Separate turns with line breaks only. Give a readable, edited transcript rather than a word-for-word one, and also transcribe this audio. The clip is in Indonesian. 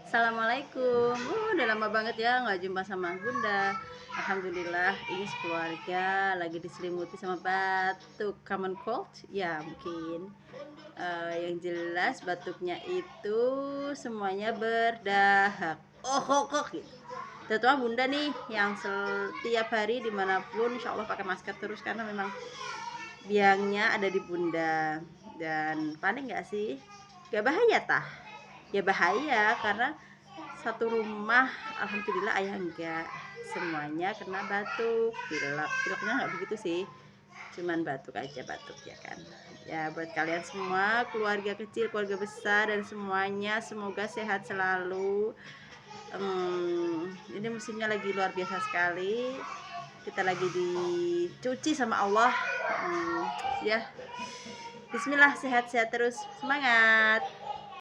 Assalamualaikum. Udah lama banget ya nggak jumpa sama Bunda. Alhamdulillah ini sekeluarga lagi diselimuti sama batuk common cold. Ya mungkin yang jelas batuknya itu semuanya berdahak. Oh kok gitu. Terutama Bunda nih yang setiap hari dimanapun Insya Allah pakai masker terus karena memang biangnya ada di Bunda. Dan panik nggak sih? Gak bahaya tah? Ya bahaya karena satu rumah alhamdulillah ayah enggak, semuanya kena batuk, pileknya nggak begitu sih, cuman batuk aja, batuk ya kan. Ya buat kalian semua, keluarga kecil, keluarga besar, dan semuanya semoga sehat selalu. Ini musimnya lagi luar biasa sekali, kita lagi dicuci sama Allah. Ya Bismillah, sehat-sehat terus, semangat.